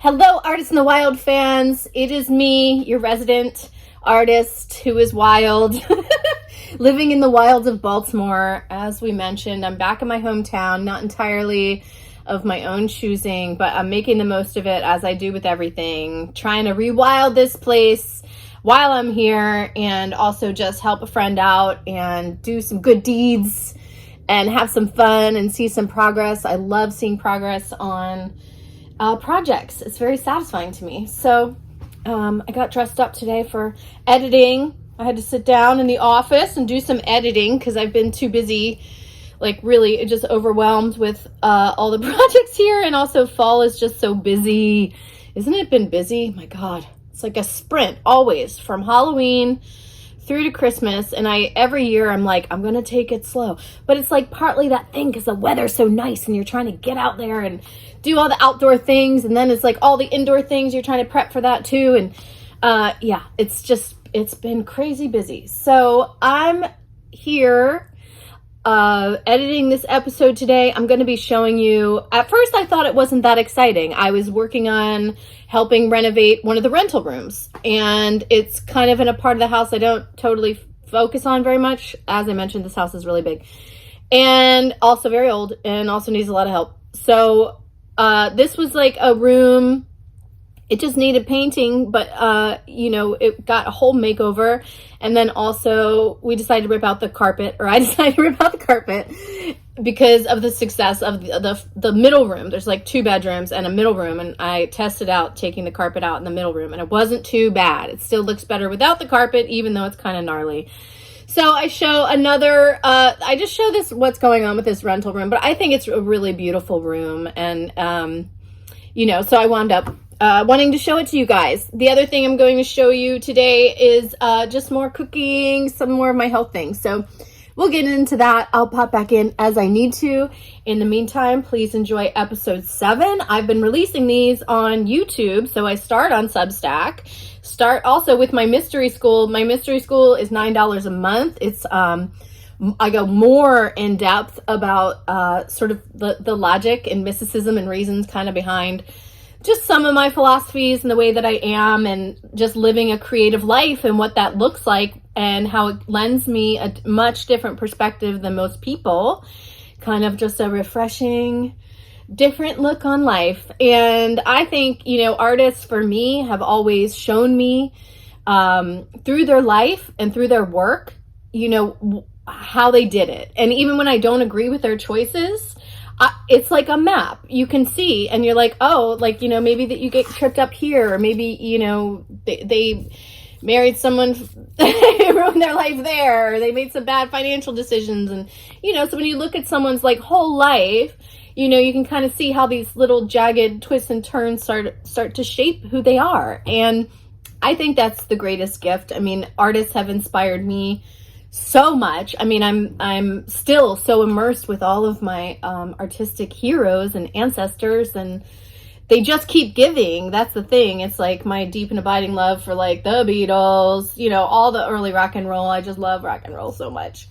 Hello, Artist in the Wild fans. It is me, your resident artist who is wild, living in the wilds of Baltimore. As we mentioned, I'm back in my hometown, not entirely of my own choosing, but I'm making the most of it as I do with everything, trying to rewild this place while I'm here and also just help a friend out and do some good deeds and have some fun and see some progress. I love seeing progress on projects. It's very satisfying to me. So I got dressed up today for editing. I had to sit down in the office and do some editing because I've been too busy, like really just overwhelmed with all the projects here. And also fall is just so busy. Isn't it been busy? My God, it's like a sprint always from Halloween through to Christmas. And every year I'm like, I'm going to take it slow. But it's like partly that thing because the weather's so nice and you're trying to get out there and do all the outdoor things. And then it's like all the indoor things, you're trying to prep for that too. And yeah, it's been crazy busy. So I'm here editing this episode today. I'm going to be showing you, at first I thought it wasn't that exciting. I was working on helping renovate one of the rental rooms, and it's kind of in a part of the house I don't totally focus on very much. As I mentioned, this house is really big and also very old and also needs a lot of help. So this was like a room. It just needed painting, but it got a whole makeover. And then also we decided to rip out the carpet, or I decided to rip out the carpet because of the success of the middle room. There's like 2 bedrooms and a middle room, and I tested out taking the carpet out in the middle room, and it wasn't too bad. It still looks better without the carpet, even though it's kind of gnarly. So I show another, I just show this, what's going on with this rental room, but I think it's a really beautiful room. And, so I wound up wanting to show it to you guys. The other thing I'm going to show you today is just more cooking, some more of my health things. So we'll get into that. I'll pop back in as I need to. In the meantime, please enjoy episode 7. I've been releasing these on YouTube, so I start on Substack. Start also with my mystery school. My mystery school is $9 a month. It's I go more in depth about sort of the logic and mysticism and reasons kind of behind just some of my philosophies and the way that I am, and just living a creative life and what that looks like, and how it lends me a much different perspective than most people. Kind of just a refreshing, different look on life. And I think, artists for me have always shown me through their life and through their work, how they did it. And even when I don't agree with their choices, it's like a map. You can see, and you're like, oh, like, maybe that you get tripped up here, or maybe, they married someone, they ruined their life there, or they made some bad financial decisions. And, so when you look at someone's like whole life, you can kind of see how these little jagged twists and turns start to shape who they are. And I think that's the greatest gift. I mean, artists have inspired me so much. I mean, I'm still so immersed with all of my artistic heroes and ancestors, and they just keep giving. That's the thing. It's like my deep and abiding love for like the Beatles, all the early rock and roll. I just love rock and roll so much.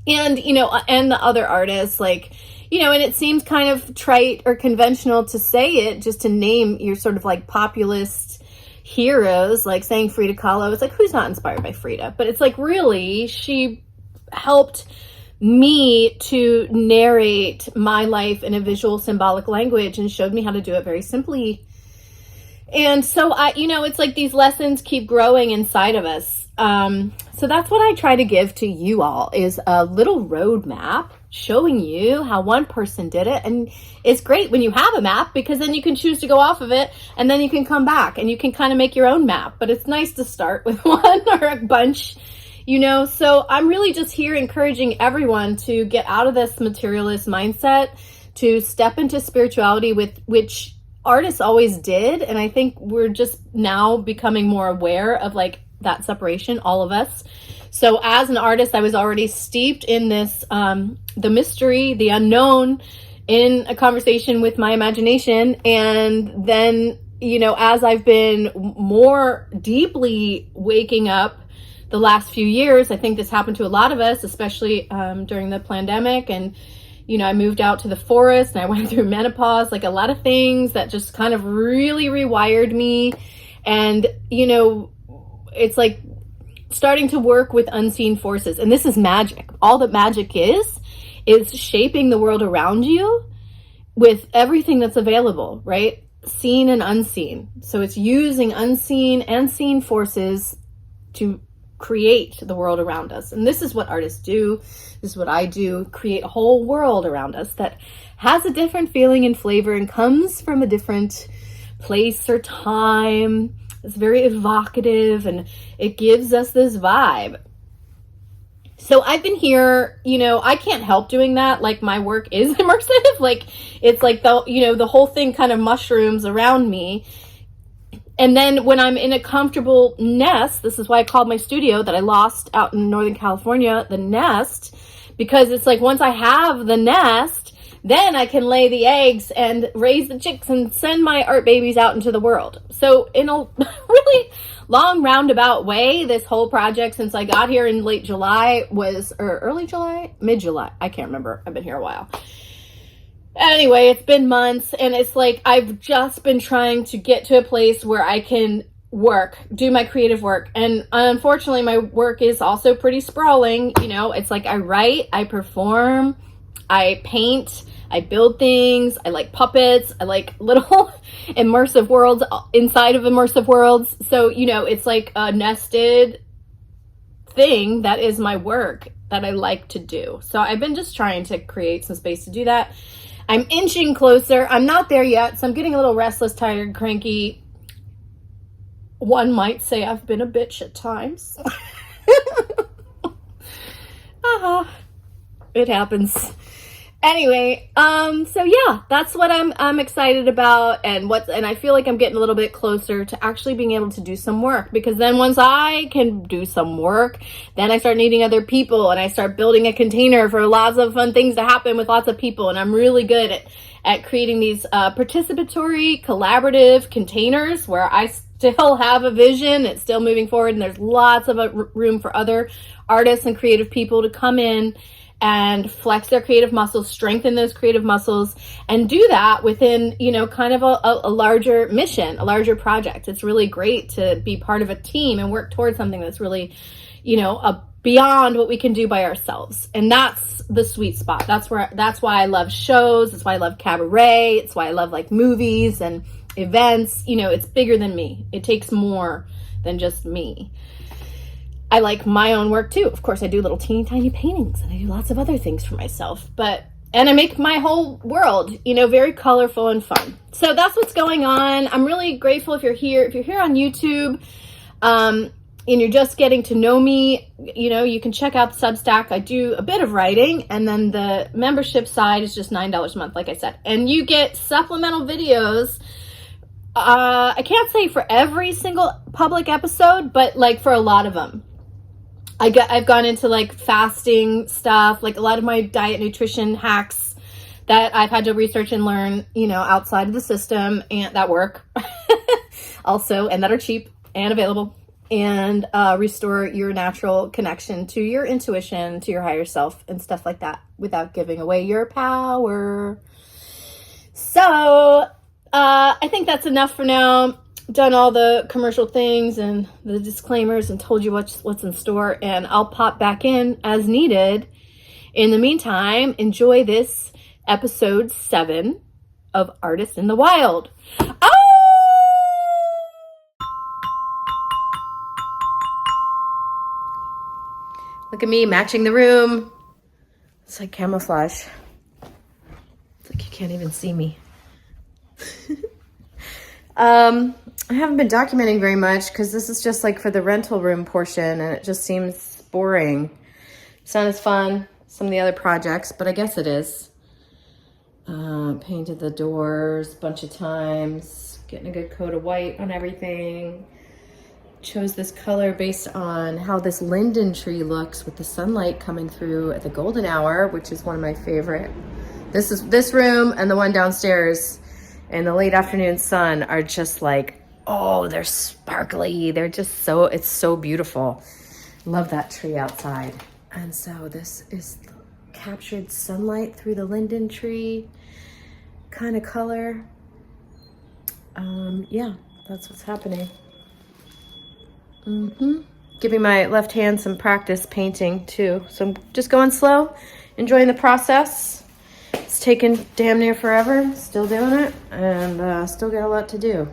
And, and the other artists, like, and it seems kind of trite or conventional to say it, just to name your sort of like populist heroes, like saying Frida Kahlo. It's like, who's not inspired by Frida? But it's like, really, she helped me to narrate my life in a visual symbolic language and showed me how to do it very simply. And so it's like these lessons keep growing inside of us. So that's what I try to give to you all, is a little roadmap showing you how one person did it. And it's great when you have a map, because then you can choose to go off of it, and then you can come back and you can kind of make your own map. But it's nice to start with one or a bunch, So I'm really just here encouraging everyone to get out of this materialist mindset, to step into spirituality, with which artists always did. And I think we're just now becoming more aware of like that separation, all of us. So as an artist, I was already steeped in this, the mystery, the unknown, in a conversation with my imagination. And then, as I've been more deeply waking up the last few years, I think this happened to a lot of us, especially during the pandemic, and you know, I moved out to the forest and I went through menopause, like a lot of things that just kind of really rewired me. And, you know, it's like starting to work with unseen forces. And this is magic. All that magic is shaping the world around you with everything that's available, right? Seen and unseen. So it's using unseen and seen forces to create the world around us. And this is what artists do. This is what I do, create a whole world around us that has a different feeling and flavor and comes from a different place or time. It's very evocative and it gives us this vibe. So I've been here, you know, I can't help doing that. Like my work is immersive. Like it's like the, you know, the whole thing kind of mushrooms around me. And then when I'm in a comfortable nest, this is why I called my studio that I lost out in Northern California, the nest, because it's like once I have the nest, then I can lay the eggs and raise the chicks and send my art babies out into the world. So in a really long roundabout way, this whole project since I got here in late July was, or early July, mid-July, I can't remember. I've been here a while. Anyway, it's been months and it's like I've just been trying to get to a place where I can work, do my creative work. And unfortunately, my work is also pretty sprawling. You know, it's like I write, I perform, I paint, I build things, I like puppets, I like little immersive worlds inside of immersive worlds. So, you know, it's like a nested thing that is my work that I like to do. So I've been just trying to create some space to do that. I'm inching closer. I'm not there yet, so I'm getting a little restless, tired, cranky. One might say I've been a bitch at times. It happens. Anyway, so yeah, that's what I'm excited about, and I feel like I'm getting a little bit closer to actually being able to do some work, because then once I can do some work, then I start needing other people and I start building a container for lots of fun things to happen with lots of people. And I'm really good at creating these participatory, collaborative containers where I still have a vision, it's still moving forward, and there's lots of room for other artists and creative people to come in and flex their creative muscles, strengthen those creative muscles, and do that within, you know, kind of a larger mission, a larger project. It's really great to be part of a team and work towards something that's really, you know, beyond what we can do by ourselves. And that's the sweet spot. That's why I love shows. That's why I love cabaret. It's why I love like movies and events. You know, it's bigger than me. It takes more than just me. I like my own work too. Of course, I do little teeny tiny paintings and I do lots of other things for myself, and I make my whole world, you know, very colorful and fun. So that's what's going on. I'm really grateful if you're here. If you're here on YouTube, and you're just getting to know me, you know, you can check out the Substack. I do a bit of writing, and then the membership side is just $9 a month, like I said. And you get supplemental videos. I can't say for every single public episode, but like for a lot of them. I've gone into like fasting stuff, like a lot of my diet nutrition hacks that I've had to research and learn, you know, outside of the system, and that work also, and that are cheap and available, and restore your natural connection to your intuition, to your higher self and stuff like that without giving away your power. So I think that's enough for now. Done all the commercial things and the disclaimers and told you what's in store, and I'll pop back in as needed. In the meantime, enjoy this episode 7 of Artists in the Wild. Oh! Look at me matching the room. It's like camouflage. It's like you can't even see me. I haven't been documenting very much because this is just like for the rental room portion, and it just seems boring. It's not as fun as some of the other projects, but I guess it is. Painted the doors a bunch of times, getting a good coat of white on everything. Chose this color based on how this linden tree looks with the sunlight coming through at the golden hour, which is one of my favorite. This room and the one downstairs in the late afternoon sun are just like, oh, they're sparkly. They're just it's so beautiful. Love that tree outside. And so this is captured sunlight through the linden tree kind of color. Yeah, that's what's happening. Giving my left hand some practice painting too. So I'm just going slow, enjoying the process. It's taken damn near forever, still doing it, and still got a lot to do.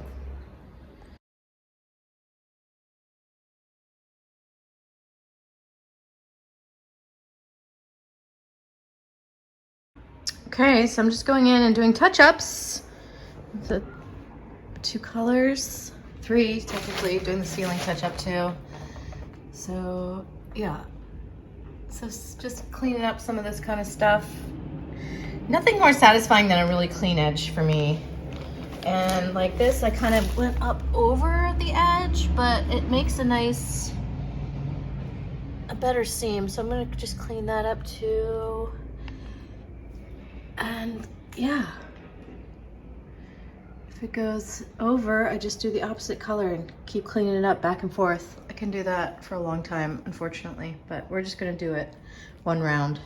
Okay, so I'm just going in and doing touch-ups. The 2 colors, 3 technically, doing the ceiling touch-up too. So yeah, so just cleaning up some of this kind of stuff. Nothing more satisfying than a really clean edge for me. And like this, I kind of went up over the edge, but it makes a better seam. So I'm gonna just clean that up too. And yeah, if it goes over, I just do the opposite color and keep cleaning it up back and forth. I can do that for a long time, unfortunately, but we're just gonna do it one round.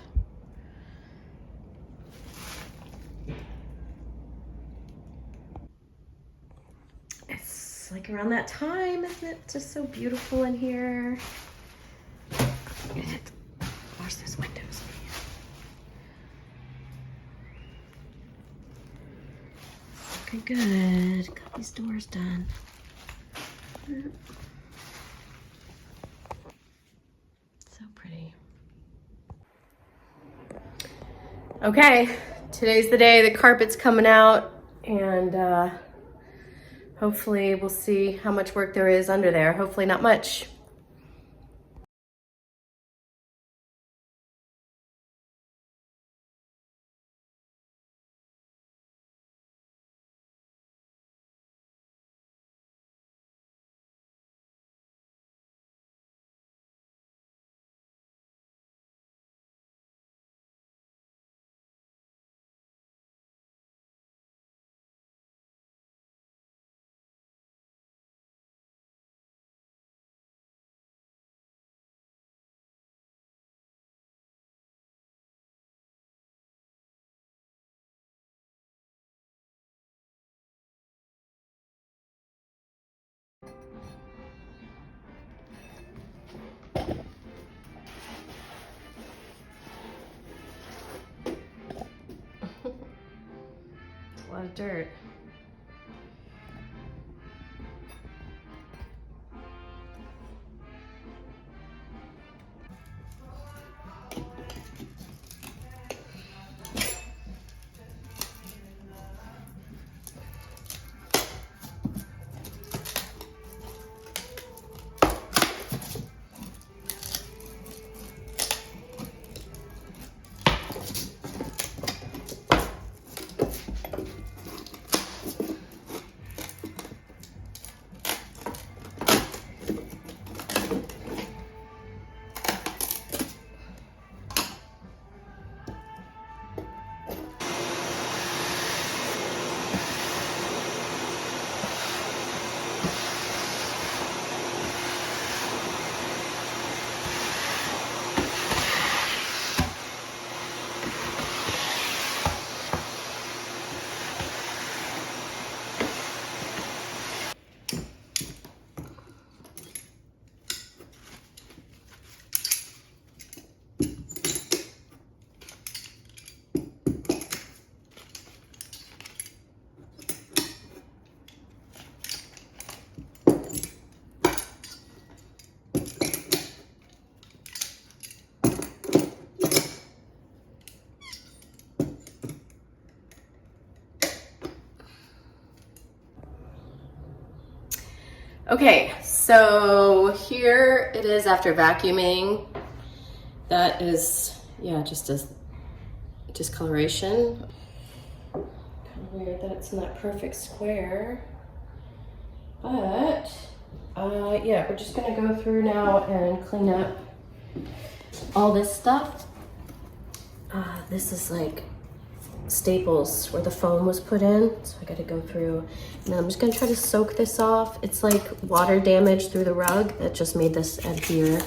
It's like around that time, isn't it? Just so beautiful in here. Wash those windows. Good. Got these doors done. So pretty. Okay, today's the day the carpet's coming out, and hopefully we'll see how much work there is under there. Hopefully not much. It's a lot of dirt. Okay, so here it is after vacuuming. That is, yeah, just a discoloration. Kind of weird that it's in that perfect square. But, yeah, we're just gonna go through now and clean up all this stuff. This is like staples where the foam was put in, so I got to go through, and I'm just gonna try to soak this off. It's like water damage through the rug that just made this adhere,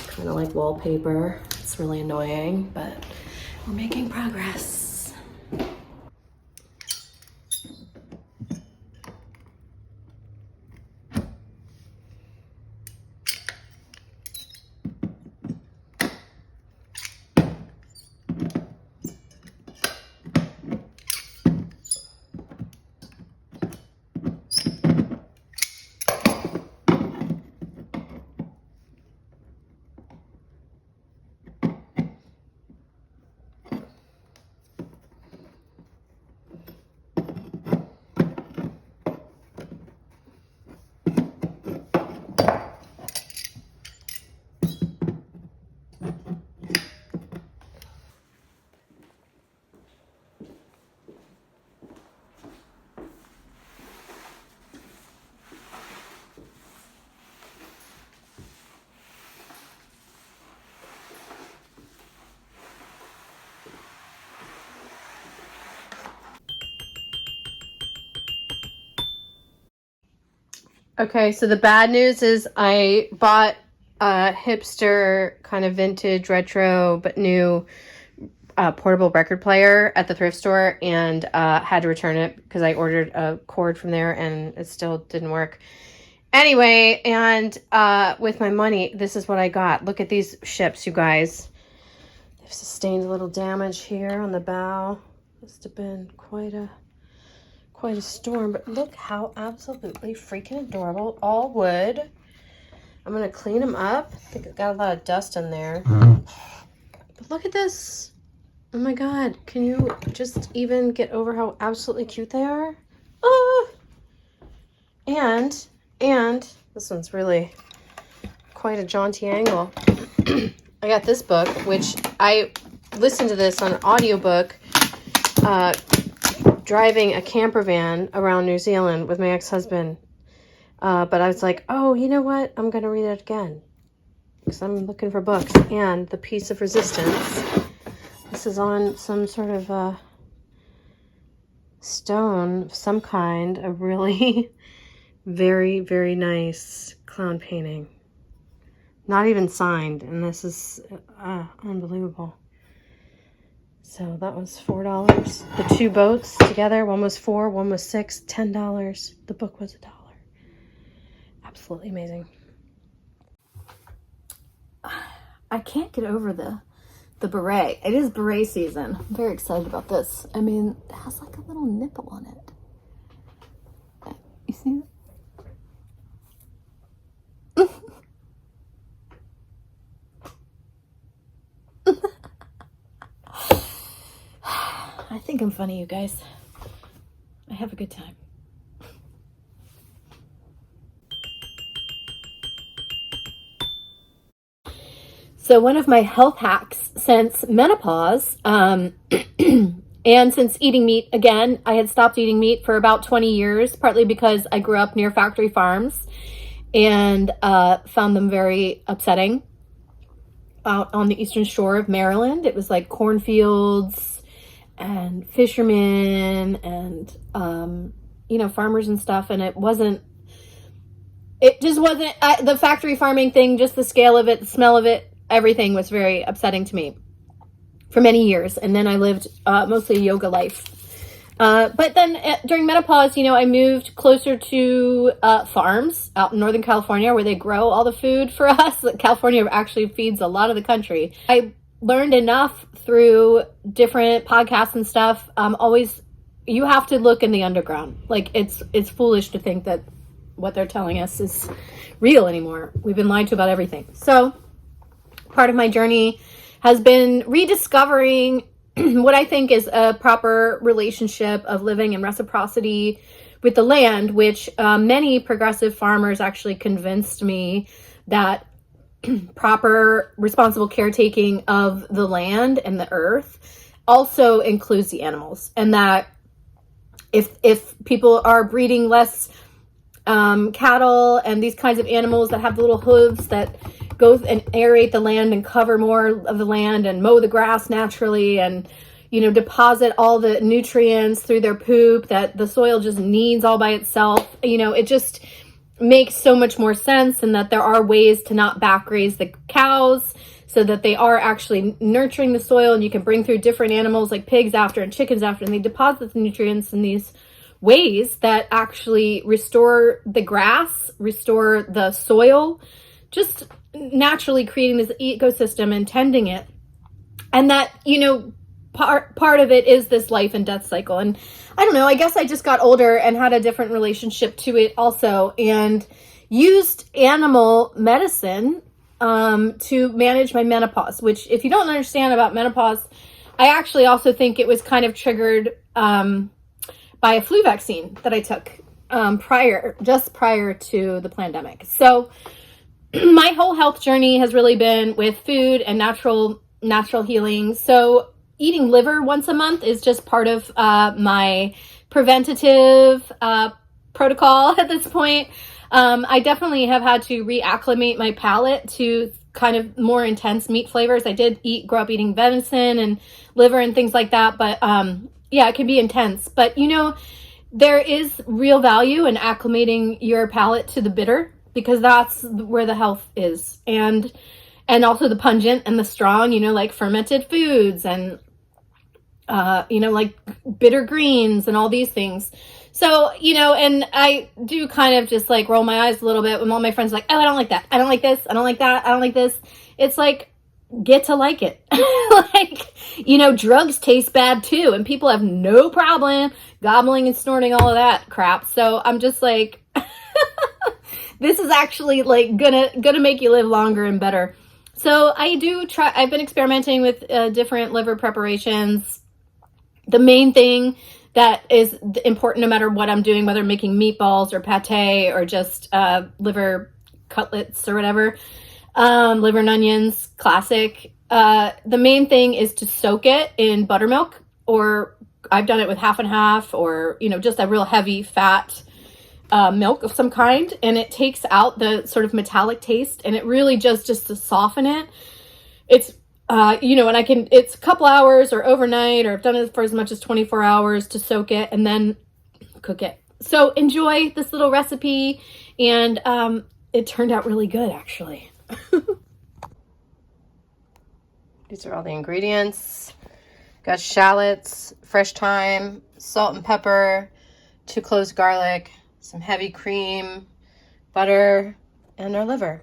kind of like wallpaper. It's really annoying, but we're making progress. Okay, so the bad news is I bought a hipster kind of vintage retro but new portable record player at the thrift store, and had to return it because I ordered a cord from there and it still didn't work. Anyway, and with my money, this is what I got. Look at these ships, you guys. They've sustained a little damage here on the bow. Must have been quite a storm, but look how absolutely freaking adorable. All wood. I'm gonna clean them up. I think it got a lot of dust in there. But look at this. Oh my god, can you just even get over how absolutely cute they are? Oh! And this one's really quite a jaunty angle. I got this book, which I listened to this on an audiobook driving a camper van around New Zealand with my ex-husband. But I was like, oh, you know what? I'm going to read it again because I'm looking for books. And The Piece of Resistance. This is on some sort of stone of some kind. A really very, very nice clown painting. Not even signed. And this is unbelievable. So that was $4. The two boats together, one was $4, one was $6, $10. The book was $1. Absolutely amazing. I can't get over the beret. It is beret season. I'm very excited about this. I mean, it has like a little nipple on it. You see that? I think I'm funny, you guys. I have a good time. So one of my health hacks since menopause, and since eating meat, again, I had stopped eating meat for about 20 years, partly because I grew up near factory farms and found them very upsetting. Out on the eastern shore of Maryland, it was like cornfields and fishermen and, farmers and stuff. And it just wasn't the factory farming thing, just the scale of it, the smell of it, everything was very upsetting to me for many years. And then I lived mostly a yoga life. But then during menopause, I moved closer to farms out in Northern California where they grow all the food for us. California actually feeds a lot of the country. I learned enough through different podcasts and stuff. You have to look in the underground. Like it's foolish to think that what they're telling us is real anymore. We've been lied to about everything. So part of my journey has been rediscovering what I think is a proper relationship of living in reciprocity with the land, which many progressive farmers actually convinced me that proper responsible caretaking of the land and the earth also includes the animals, and that if people are breeding less cattle and these kinds of animals that have the little hooves that go and aerate the land and cover more of the land and mow the grass naturally and deposit all the nutrients through their poop that the soil just needs all by itself, it just makes so much more sense, and that there are ways to not back graze the cows so that they are actually nurturing the soil, and you can bring through different animals like pigs after and chickens after, and they deposit the nutrients in these ways that actually restore the grass, restore the soil, just naturally creating this ecosystem and tending it. And that, you know, part of it is this life and death cycle. And I don't know, I guess I just got older and had a different relationship to it also, and used animal medicine to manage my menopause, which, if you don't understand about menopause, I actually also think it was kind of triggered by a flu vaccine that I took just prior to the pandemic. So my whole health journey has really been with food and natural healing. So eating liver once a month is just part of my preventative protocol at this point. I definitely have had to reacclimate my palate to kind of more intense meat flavors. I did grow up eating venison and liver and things like that, but yeah, it can be intense. But you know, there is real value in acclimating your palate to the bitter, because that's where the health is. And also the pungent and the strong, you know, like fermented foods and you know, like bitter greens and all these things. So, you know, and I do kind of just like roll my eyes a little bit when all my friends are like, oh, I don't like that. I don't like this. I don't like that. I don't like this. It's like, get to like it. Like, you know, drugs taste bad too. And people have no problem gobbling and snorting all of that crap. So I'm just like, this is actually like gonna make you live longer and better. So I've been experimenting with different liver preparations. The main thing that is important, no matter what I'm doing, whether I'm making meatballs or pate or just liver cutlets or whatever, liver and onions, classic. The main thing is to soak it in buttermilk, or I've done it with half and half, or, you know, just a real heavy fat milk of some kind, and it takes out the sort of metallic taste, and it really just to soften it. It's you know, and it's a couple hours or overnight, or I've done it for as much as 24 hours to soak it and then cook it. So enjoy this little recipe, and it turned out really good, actually. These are all the ingredients. Got shallots, fresh thyme, salt and pepper, 2 cloves garlic, some heavy cream, butter, and our liver.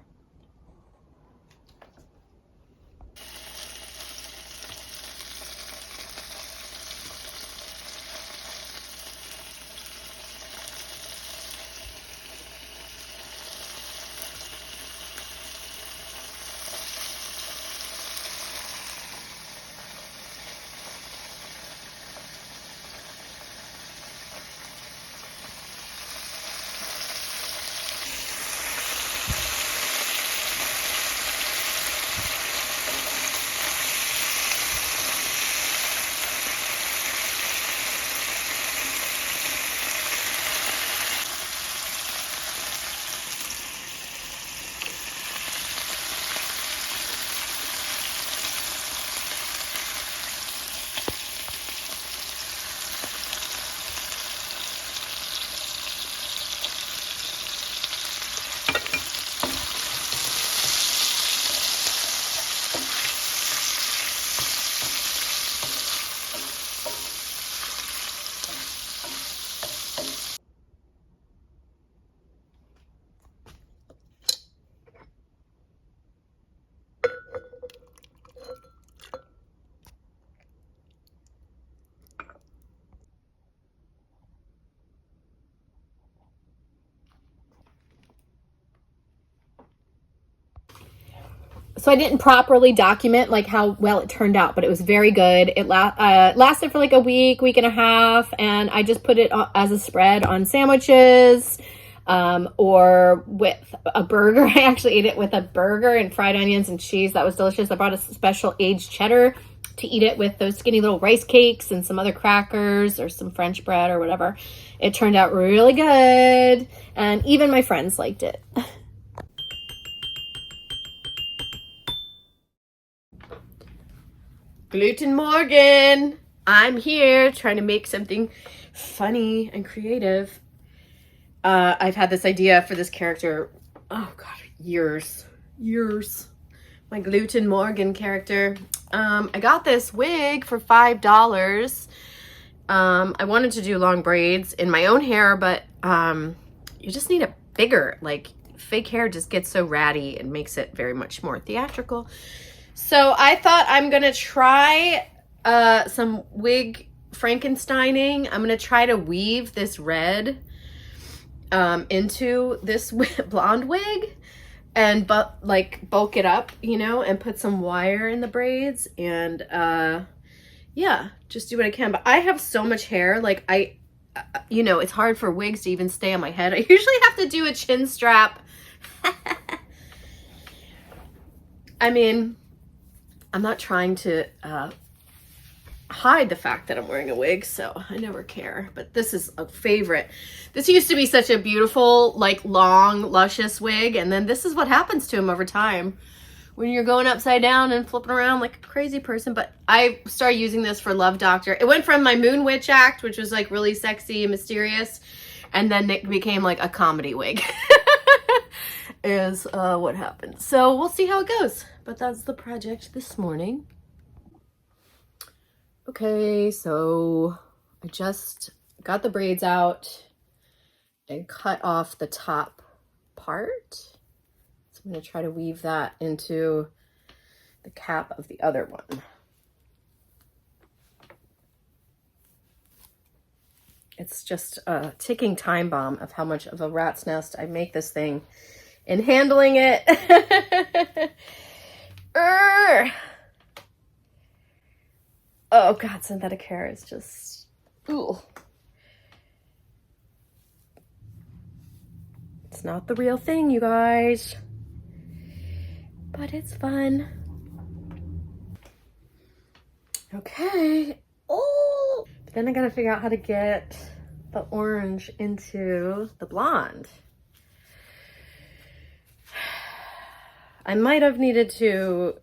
So I didn't properly document like how well it turned out, but it was very good. It lasted for like a week and a half, and I just put it as a spread on sandwiches or with a burger. I actually ate it with a burger and fried onions and cheese. That was delicious. I brought a special aged cheddar to eat it with those skinny little rice cakes and some other crackers or some French bread or whatever. It turned out really good, and even my friends liked it. Gluten Morgan, I'm here trying to make something funny and creative. I've had this idea for this character, oh God, years. my Gluten Morgan character. I got this wig for $5. I wanted to do long braids in my own hair, but you just need it bigger. Like, fake hair just gets so ratty and makes it very much more theatrical. So I thought I'm gonna try some wig Frankensteining. I'm gonna try to weave this red into this blonde wig and like bulk it up, you know, and put some wire in the braids and yeah, just do what I can. But I have so much hair, like you know, it's hard for wigs to even stay on my head. I usually have to do a chin strap. I mean, I'm not trying to hide the fact that I'm wearing a wig, so I never care. But this is a favorite. This used to be such a beautiful, like, long, luscious wig, and then this is what happens to him over time when you're going upside down and flipping around like a crazy person. But I started using this for Love Doctor. It went from my Moon Witch act, which was like really sexy and mysterious, and then it became like a comedy wig. Is what happened. So we'll see how it goes. But that's the project this morning. Okay, so I just got the braids out and cut off the top part. So I'm going to try to weave that into the cap of the other one. It's just a ticking time bomb of how much of a rat's nest I make this thing in handling it. Oh God, synthetic hair is just, ooh. It's not the real thing, you guys, but it's fun. Okay. Oh, but then I gotta figure out how to get the orange into the blonde. I might have needed to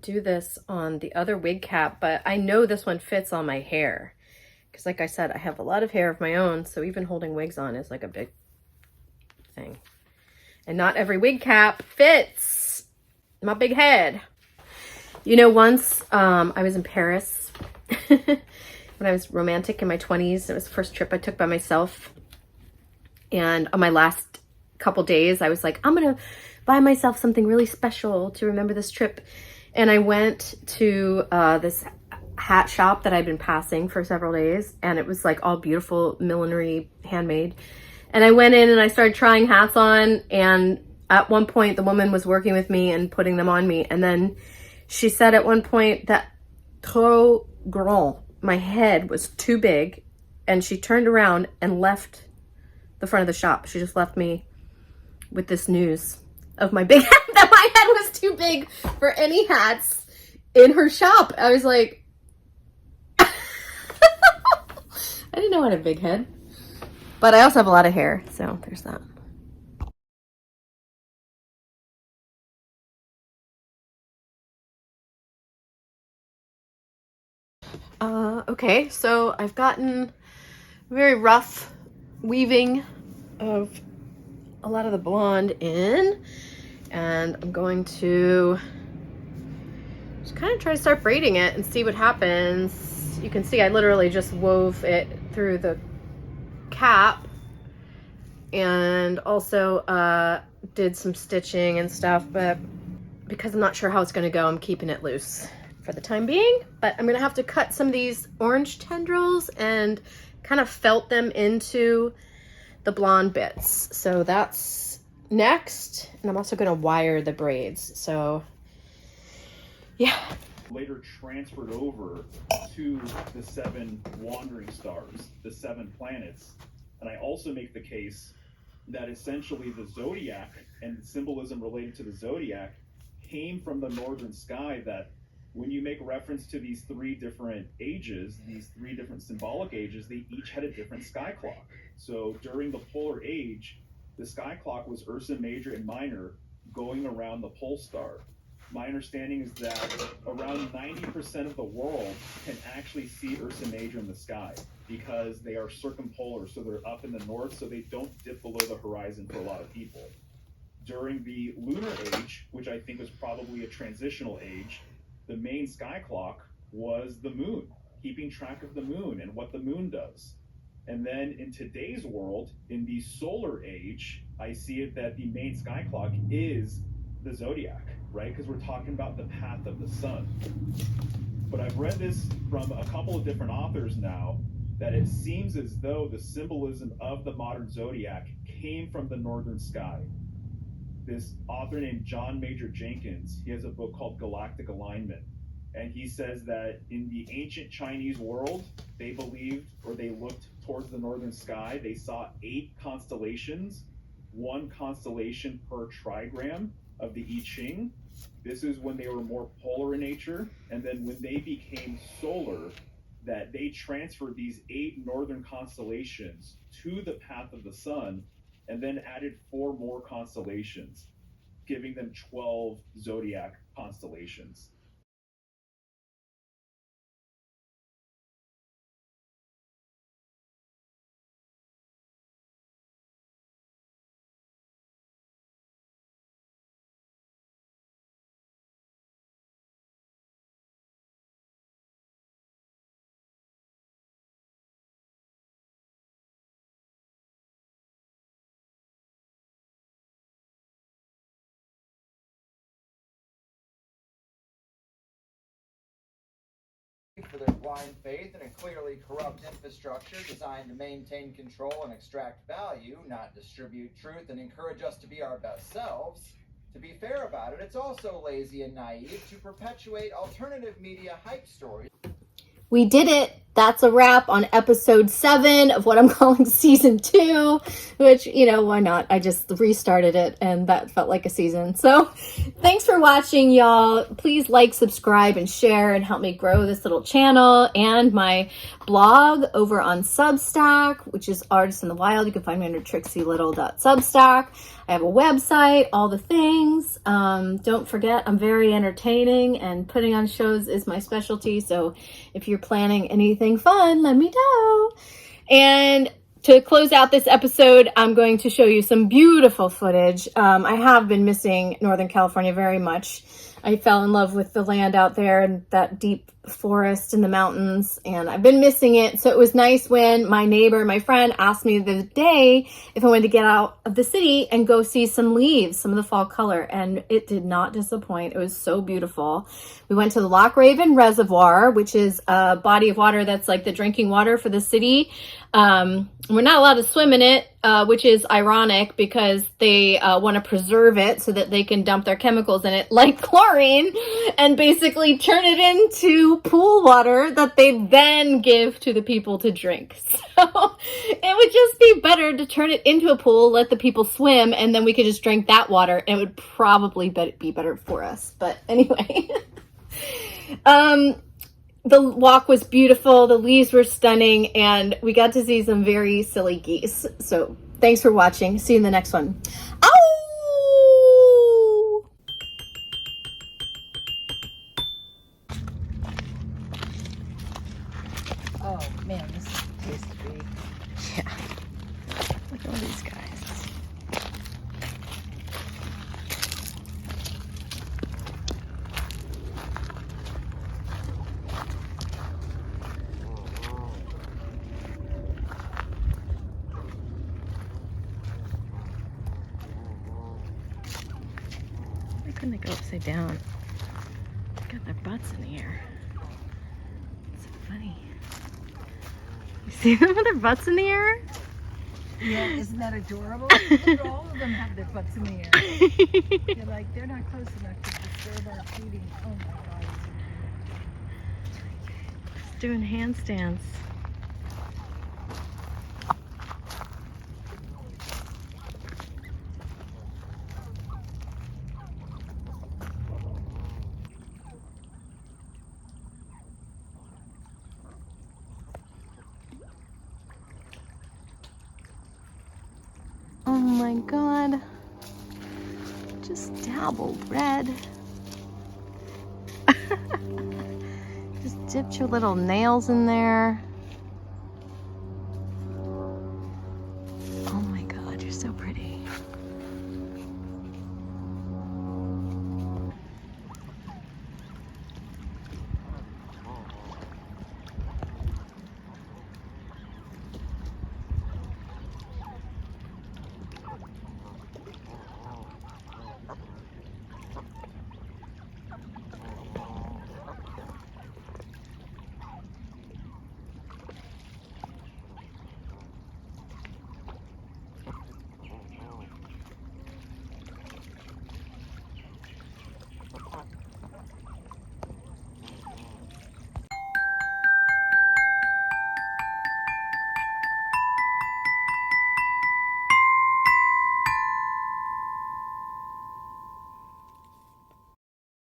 do this on the other wig cap, but I know this one fits on my hair. Because like I said, I have a lot of hair of my own, so even holding wigs on is like a big thing. And not every wig cap fits my big head. You know, once I was in Paris when I was romantic in my 20s. It was the first trip I took by myself. And on my last couple days, I was like, I'm going to buy myself something really special to remember this trip. And I went to this hat shop that I'd been passing for several days, and it was like all beautiful millinery, handmade. And I went in and I started trying hats on, and at one point the woman was working with me and putting them on me, and then she said at one point that trop grand, my head was too big, and she turned around and left the front of the shop. She just left me with this news of my big head, that my head was too big for any hats in her shop. I was like, I didn't know I had a big head, but I also have a lot of hair, so there's that. Okay, so I've gotten very rough weaving of a lot of the blonde in, and I'm going to just kind of try to start braiding it and see what happens. You can see I literally just wove it through the cap, and also did some stitching and stuff, but because I'm not sure how it's going to go, I'm keeping it loose for the time being. But I'm going to have to cut some of these orange tendrils and kind of felt them into the blonde bits. So that's next. And I'm also going to wire the braids. So yeah. Later transferred over to the 7 wandering stars, the 7 planets. And I also make the case that essentially the zodiac and the symbolism related to the zodiac came from the northern sky, that when you make reference to these 3 different ages, these 3 different symbolic ages, they each had a different sky clock. So during the polar age, the sky clock was Ursa Major and Minor going around the pole star. My understanding is that around 90% of the world can actually see Ursa Major in the sky because they are circumpolar, so they're up in the north, so they don't dip below the horizon for a lot of people. during the lunar age, which I think was probably a transitional age, the main sky clock was the moon, keeping track of the moon and what the moon does. And then in today's world, in the solar age, I see it that the main sky clock is the zodiac, right? Because we're talking about the path of the sun. But I've read this from a couple of different authors now, that it seems as though the symbolism of the modern zodiac came from the northern sky. This author named John Major Jenkins, he has a book called Galactic Alignment. And he says that in the ancient Chinese world, they believed, or they looked towards the northern sky, they saw 8 constellations, 1 constellation per trigram of the I Ching. This is when they were more polar in nature. And then when they became solar, that they transferred these 8 northern constellations to the path of the sun, and then added 4 more constellations, giving them 12 zodiac constellations. For their blind faith in a clearly corrupt infrastructure designed to maintain control and extract value, not distribute truth and encourage us to be our best selves. To be fair about it, it's also lazy and naive to perpetuate alternative media hype stories. We did it. That's a wrap on episode 7 of what I'm calling season 2, which, you know, why not? I just restarted it and that felt like a season. So thanks for watching, y'all. Please like, subscribe, and share and help me grow this little channel and my blog over on Substack, which is Artists in the Wild. You can find me under TRIXIELittle.substack. I have a website, all the things. Don't forget, I'm very entertaining and putting on shows is my specialty. So if you're planning anything fun, let me know. And to close out this episode, I'm going to show you some beautiful footage. I have been missing Northern California very much. I fell in love with the land out there and that deep forest in the mountains, and I've been missing it. So it was nice when my neighbor, my friend, asked me the other day if I wanted to get out of the city and go see some leaves, some of the fall color, and it did not disappoint. It was so beautiful. We went to the Loch Raven Reservoir, which is a body of water that's like the drinking water for the city. We're not allowed to swim in it, which is ironic because they want to preserve it so that they can dump their chemicals in it like chlorine and basically turn it into pool water that they then give to the people to drink. So it would just be better to turn it into a pool, let the people swim, and then we could just drink that water, and it would probably be better for us. But anyway, the walk was beautiful, the leaves were stunning, and we got to see some very silly geese. So thanks for watching. See you in the next one. Ow! Oh man, this is tasty. Yeah. Look at all these guys. Why couldn't they go upside down? Got their butts in the air. It's so funny. You see them with their butts in the air? Yeah, isn't that adorable? Look, all of them have their butts in the air. They're like, they're not close enough to disturb our feeding. Oh my God. Just doing handstands. Oh my God, just dabbled red. Just dipped your little nails in there.